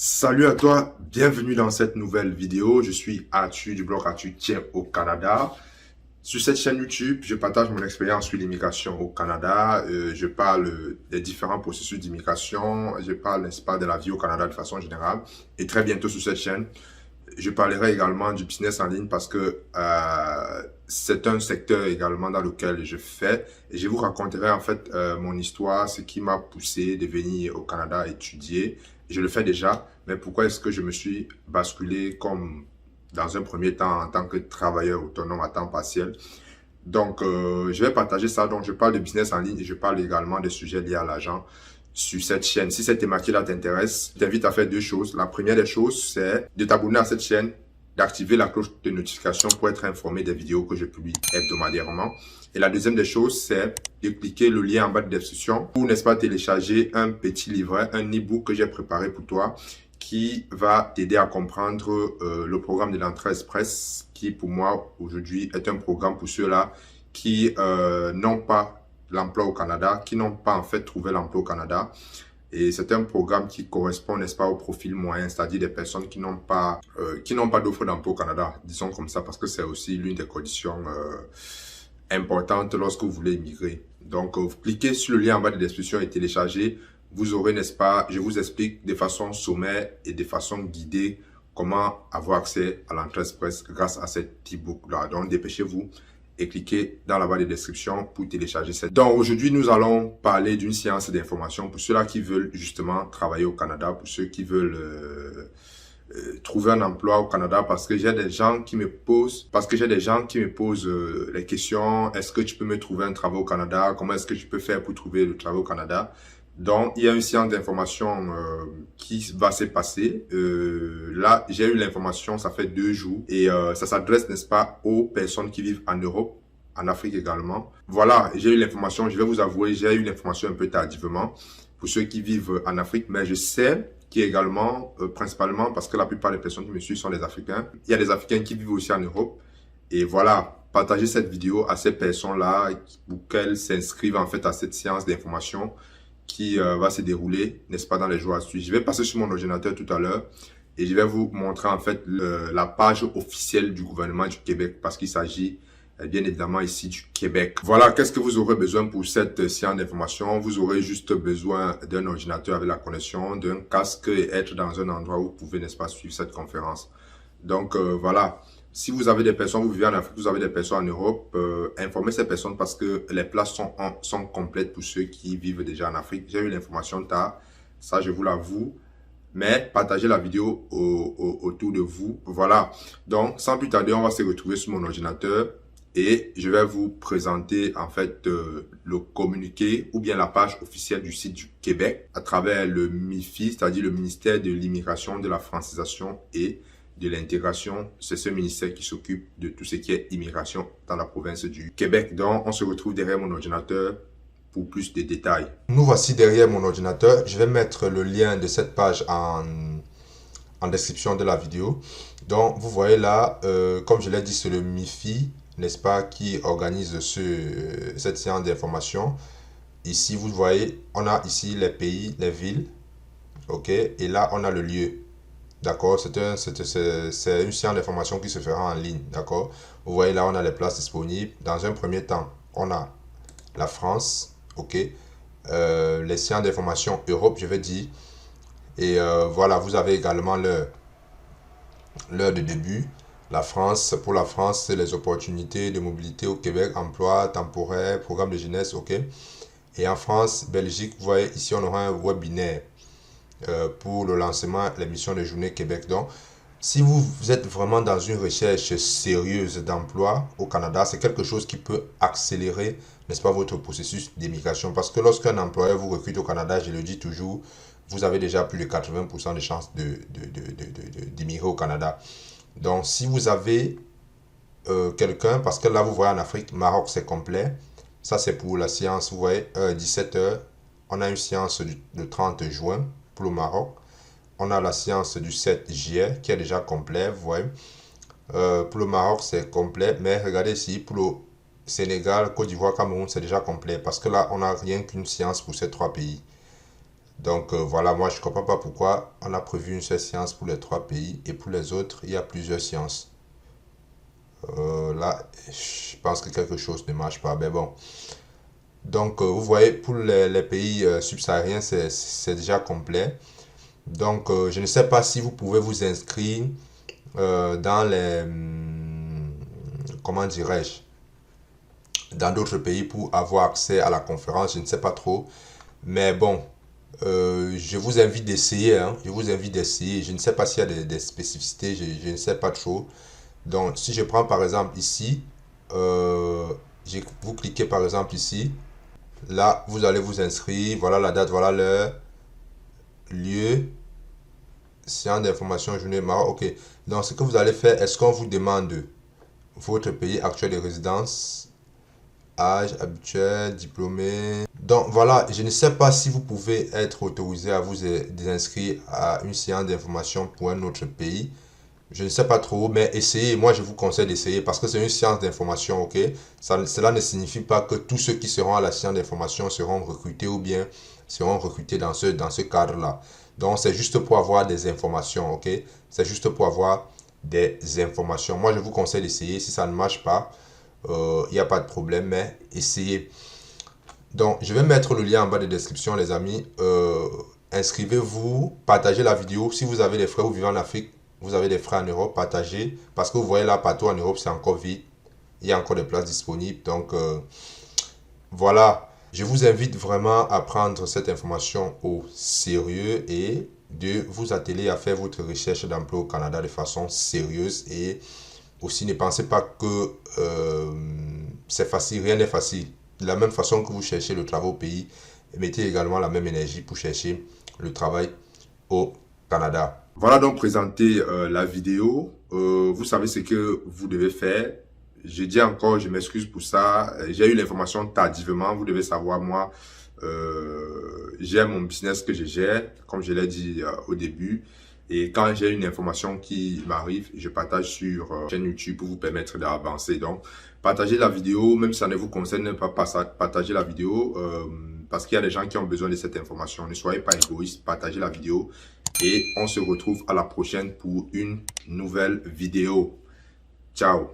Salut à toi, bienvenue dans cette nouvelle vidéo. Je suis Arthur du blog Arthur Tient au Canada. Sur cette chaîne YouTube, je partage mon expérience sur l'immigration au Canada. Je parle des différents processus d'immigration. Je parle, n'est-ce pas, de la vie au Canada de façon générale. Et très bientôt sur cette chaîne, je parlerai également du business en ligne parce que c'est un secteur également dans lequel je fais. Et je vous raconterai en fait mon histoire, ce qui m'a poussé de venir au Canada étudier. Je le fais déjà, mais pourquoi est-ce que je me suis basculé comme dans un premier temps en tant que travailleur autonome à temps partiel. Donc, je vais partager ça. Donc, je parle de business en ligne et je parle également des sujets liés à l'argent sur cette chaîne. Si cette thématique-là t'intéresse, je t'invite à faire deux choses. La première des choses, c'est de t'abonner à cette chaîne, d'activer la cloche de notification pour être informé des vidéos que je publie hebdomadairement. Et la deuxième des choses, c'est de cliquer le lien en bas de description pour, n'est-ce pas, télécharger un petit livret, un e-book que j'ai préparé pour toi qui va t'aider à comprendre le programme de l'entrée express qui, pour moi, aujourd'hui, est un programme pour ceux-là qui n'ont pas l'emploi au Canada, qui n'ont pas en fait trouvé l'emploi au Canada. Et c'est un programme qui correspond, n'est-ce pas, au profil moyen, c'est-à-dire des personnes qui n'ont pas d'offre d'emploi au Canada, disons comme ça, parce que c'est aussi l'une des conditions importantes lorsque vous voulez immigrer. Donc, vous cliquez sur le lien en bas de la description et téléchargez. Vous aurez, n'est-ce pas, je vous explique de façon sommaire et de façon guidée comment avoir accès à l'entrée express grâce à cet e-book-là. Donc, dépêchez-vous et cliquez dans la barre de description pour télécharger cette. Donc, aujourd'hui, nous allons parler d'une séance d'information pour ceux-là qui veulent justement travailler au Canada, pour ceux qui veulent trouver un emploi au Canada, parce que j'ai des gens qui me posent, les questions, est-ce que tu peux me trouver un travail au Canada? Comment est-ce que je peux faire pour trouver le travail au Canada? Donc, il y a une séance d'information qui va se passer. Là, j'ai eu l'information, ça fait 2 jours. Et ça s'adresse, n'est-ce pas, aux personnes qui vivent en Europe, en Afrique également. Voilà, j'ai eu l'information, je vais vous avouer, j'ai eu l'information un peu tardivement pour ceux qui vivent en Afrique. Mais je sais qu'il y a également, principalement, parce que la plupart des personnes qui me suivent sont des Africains. Il y a des Africains qui vivent aussi en Europe. Et voilà, partagez cette vidéo à ces personnes-là pour qu'elles s'inscrivent en fait à cette séance d'information qui va se dérouler, n'est-ce pas, dans les jours à suivre. Je vais passer sur mon ordinateur tout à l'heure et je vais vous montrer en fait la page officielle du gouvernement du Québec parce qu'il s'agit bien évidemment ici du Québec. Voilà, qu'est-ce que vous aurez besoin pour cette séance d'information? Vous aurez juste besoin d'un ordinateur avec la connexion, d'un casque et être dans un endroit où vous pouvez, n'est-ce pas, suivre cette conférence. Donc voilà. Si vous avez des personnes, vous vivez en Afrique, vous avez des personnes en Europe, informez ces personnes parce que les places sont complètes pour ceux qui vivent déjà en Afrique. J'ai eu l'information tard, ça je vous l'avoue, mais partagez la vidéo autour de vous. Voilà, donc sans plus tarder, on va se retrouver sur mon ordinateur et je vais vous présenter en fait le communiqué ou bien la page officielle du site du Québec à travers le MIFI, c'est-à-dire le ministère de l'Immigration, de la Francisation et de l'intégration. C'est ce ministère qui s'occupe de tout ce qui est immigration dans la province du Québec. Donc, on se retrouve derrière mon ordinateur pour plus de détails. Nous voici derrière mon ordinateur. Je vais mettre le lien de cette page en description de la vidéo. Donc, vous voyez là, comme je l'ai dit, c'est le MIFI, n'est-ce pas, qui organise cette séance d'information. Ici, vous voyez, on a ici les pays, les villes, ok, et là, on a le lieu. D'accord, c'est une séance d'information qui se fera en ligne. D'accord, vous voyez là, on a les places disponibles. Dans un premier temps, on a la France. Ok, les séances d'information Europe, je vais dire. Et voilà, vous avez également l'heure de début. La France, pour la France, c'est les opportunités de mobilité au Québec, emploi temporaire, programme de jeunesse. Ok, et en France, Belgique, vous voyez ici, on aura un webinaire pour le lancement de l'émission de Journée Québec. Donc, si vous êtes vraiment dans une recherche sérieuse d'emploi au Canada, c'est quelque chose qui peut accélérer, n'est-ce pas, votre processus d'immigration. Parce que lorsqu'un employeur vous recrute au Canada, je le dis toujours, vous avez déjà plus de 80% de chances d'immigrer au Canada. Donc, si vous avez quelqu'un, parce que là, vous voyez en Afrique, Maroc, c'est complet. Ça, c'est pour la séance, vous voyez, 17h. On a une séance le 30 juin pour le Maroc. On a la séance du 7 juillet qui est déjà complet, vous voyez. Pour le Maroc, c'est complet. Mais regardez ici, pour le Sénégal, Côte d'Ivoire, Cameroun, c'est déjà complet. Parce que là, on n'a rien qu'une séance pour ces 3 pays. Donc voilà, moi je ne comprends pas pourquoi on a prévu une seule séance pour les 3 pays et pour les autres, il y a plusieurs séances. Là, je pense que quelque chose ne marche pas. Mais bon. Donc vous voyez, pour les pays subsahariens, c'est déjà complet. Donc je ne sais pas si vous pouvez vous inscrire dans les... comment dirais-je? Dans d'autres pays pour avoir accès à la conférence, je ne sais pas trop. Mais bon, je vous invite d'essayer, hein. Je vous invite d'essayer. Je ne sais pas s'il y a des spécificités, je ne sais pas trop. Donc, si je prends par exemple ici, vous cliquez par exemple ici. Là, vous allez vous inscrire. Voilà la date, voilà l'heure, lieu, séance d'information, journée, Maroc. Ok. Donc, ce que vous allez faire, est-ce qu'on vous demande votre pays actuel de résidence, âge habituel, diplômé. Donc voilà, je ne sais pas si vous pouvez être autorisé à vous inscrire à une séance d'information pour un autre pays. Je ne sais pas trop, mais essayez. Moi, je vous conseille d'essayer parce que c'est une séance d'information, ok? Cela ne signifie pas que tous ceux qui seront à la séance d'information seront recrutés ou bien seront recrutés dans ce cadre-là. Donc, c'est juste pour avoir des informations, ok? C'est juste pour avoir des informations. Moi, je vous conseille d'essayer. Si ça ne marche pas, il n'y a pas de problème, mais essayez. Donc, je vais mettre le lien en bas de description, les amis. Inscrivez-vous, partagez la vidéo. Si vous avez des frères, vous vivez en Afrique, vous avez des frères en Europe, partagez. Parce que vous voyez là, partout en Europe, c'est encore vide. Il y a encore des places disponibles. Donc, voilà. Je vous invite vraiment à prendre cette information au sérieux et de vous atteler à faire votre recherche d'emploi au Canada de façon sérieuse. Et aussi, ne pensez pas que c'est facile. Rien n'est facile. De la même façon que vous cherchez le travail au pays, mettez également la même énergie pour chercher le travail au Canada. Voilà donc présenté la vidéo. Vous savez ce que vous devez faire. Je dis encore, je m'excuse pour ça. J'ai eu l'information tardivement. Vous devez savoir, moi, j'ai mon business que je gère, comme je l'ai dit au début. Et quand j'ai une information qui m'arrive, je partage sur chaîne YouTube pour vous permettre d'avancer. Donc, partagez la vidéo, même si ça ne vous concerne pas, partagez la vidéo parce qu'il y a des gens qui ont besoin de cette information. Ne soyez pas égoïste, partagez la vidéo et on se retrouve à la prochaine pour une nouvelle vidéo. Ciao!